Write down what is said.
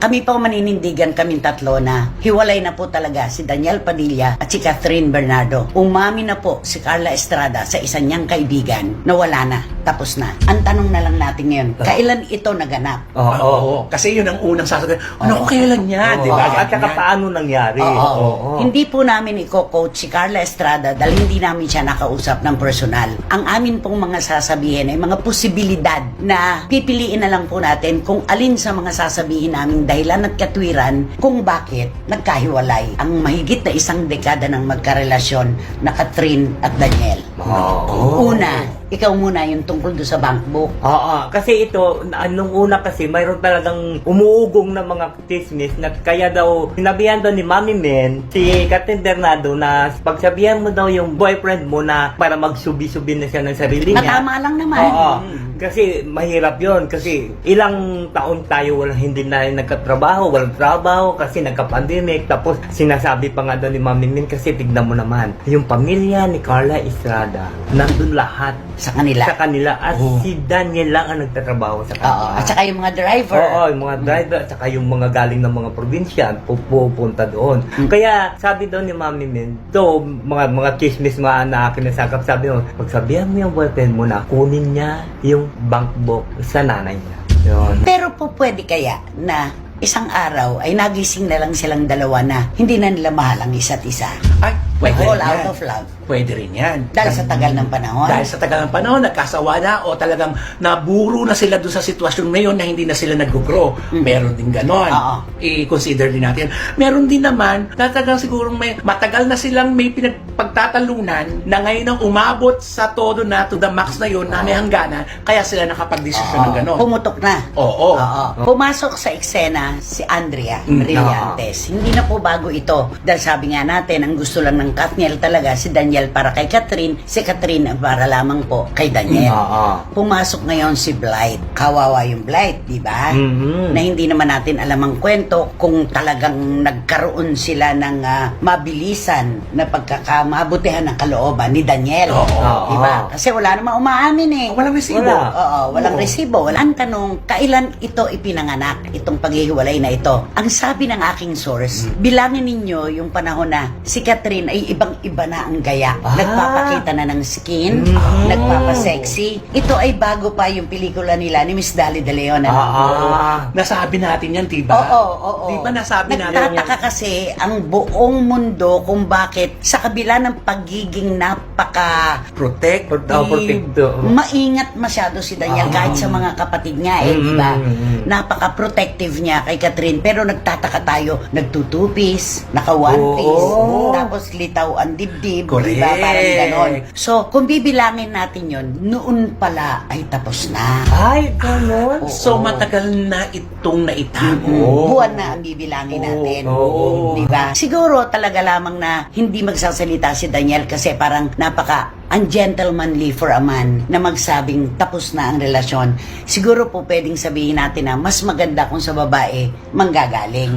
Kami po maninindigan kaming tatlo na hiwalay na po talaga si Daniel Padilla at si Catherine Bernardo. Umami na po si Carla Estrada sa isa niyang kaibigan na wala na, tapos na. Ang tanong na lang natin ngayon, kailan ito naganap? Oo. Kasi yun ang unang sasabihin. Ano, kailan yan? Di ba? At saka paano nangyari? Oo. Hindi po namin i-coach si Carla Estrada dahil hindi namin siya nakausap ng personal. Ang amin pong mga sasabihin ay mga posibilidad na pipiliin na lang po natin kung alin sa mga sasabihin namin dahilan at katwiran kung bakit nagkahiwalay ang mahigit na isang dekada ng magkarelasyon na Catherine at Daniel. Una, ikaw muna yung tungkol doon sa bank book. Kasi ito, nung una kasi, mayroon talagang umuugong na mga chismis na kaya daw, sinabihan daw ni Mami Men, si Catherine Bernardo na pagsabihan mo daw yung boyfriend mo na para magsubi-subi na siya ng sarili niya. Tama lang naman. Kasi mahirap yon kasi ilang taon tayo hindi na nagkatrabaho, walang trabaho kasi nagka-pandemic. Tapos sinasabi pa nga daw ni Mami Min kasi tignan mo naman, yung pamilya ni Carla Estrada, nandun lahat Sa kanila. at si Daniel lang ang nagtatrabaho sa kanila. At saka yung mga driver. Yung mga driver at saka yung mga galing ng mga probinsya pupunta doon. Kaya sabi daw ni Mami Min, mga chismis nga na kinasakap, sabi mo, pagsabihan mo yung boyfriend mo na kunin niya yung bank book sa nanay niya. Yun. Pero po pwede kaya na isang araw ay nagising na lang silang dalawa na hindi na nila mahal ang isa't isa. Ay, pwede All rin out yan. of love. Pwede rin yan. Dahil sa tagal ng panahon. Dahil sa tagal ng panahon, nagkasawa na o talagang naburo na sila doon sa sitwasyon ngayon na hindi na sila nag-grow. Meron din ganon. Oo. I-consider din natin. Meron din naman, talagang siguro matagal na silang may pagtatalunan na ngayon ang umabot sa todo na to the max na yun na may hangganan, kaya sila nakapag-desisyon ng ganon. Pumutok na. Oo. Pumasok sa eksena si Andrea Brillantes. Hindi na po bago ito. Dahil sabi nga natin, ang gusto lang ng Katniel talaga si Daniel para kay Catherine, si Catherine para lamang po kay Daniel. Pumasok ngayon si Blight. Kawawa yung Blight, di ba? Na hindi naman natin alam ang kwento kung talagang nagkaroon sila ng mabilisan na pagkakamabutihan ng kalooban ni Daniel. Di ba? Kasi wala namang umaamin eh. Walang resibo. Walang resibo. Ang tanong, kailan ito ipinanganak, itong paghihiwalay na ito? Ang sabi ng aking source, bilangin ninyo yung panahon na si Catherine ay ibang-iba na ang gaya. Nagpapakita na ng skin, nagpapasexy. Ito ay bago pa yung pelikula nila ni Miss Dali De Leon. Nasabi natin yan, diba? Oo. Diba nasabi natin? Nagtataka kasi ang buong mundo kung bakit sa kabila ng pagiging Protector. maingat masyado si Daniel kahit sa mga kapatid niya di ba? Napaka-protective niya kay Catherine, pero nagtataka tayo, nagtutupis, naka-one piece, tapos litaw ang dibdib, di ba? Parang ganon. So, kung bibilangin natin yon, noon pala ay tapos na. Ay, ganon. So, matagal na itong naitago. Buwan na ang bibilangin natin. Di ba? Siguro talaga lamang na hindi magsasalita si Daniel kasi parang ungentlemanly for a man na magsabing tapos na ang relasyon. Siguro po pwedeng sabihin natin na mas maganda kung sa babae manggagaling.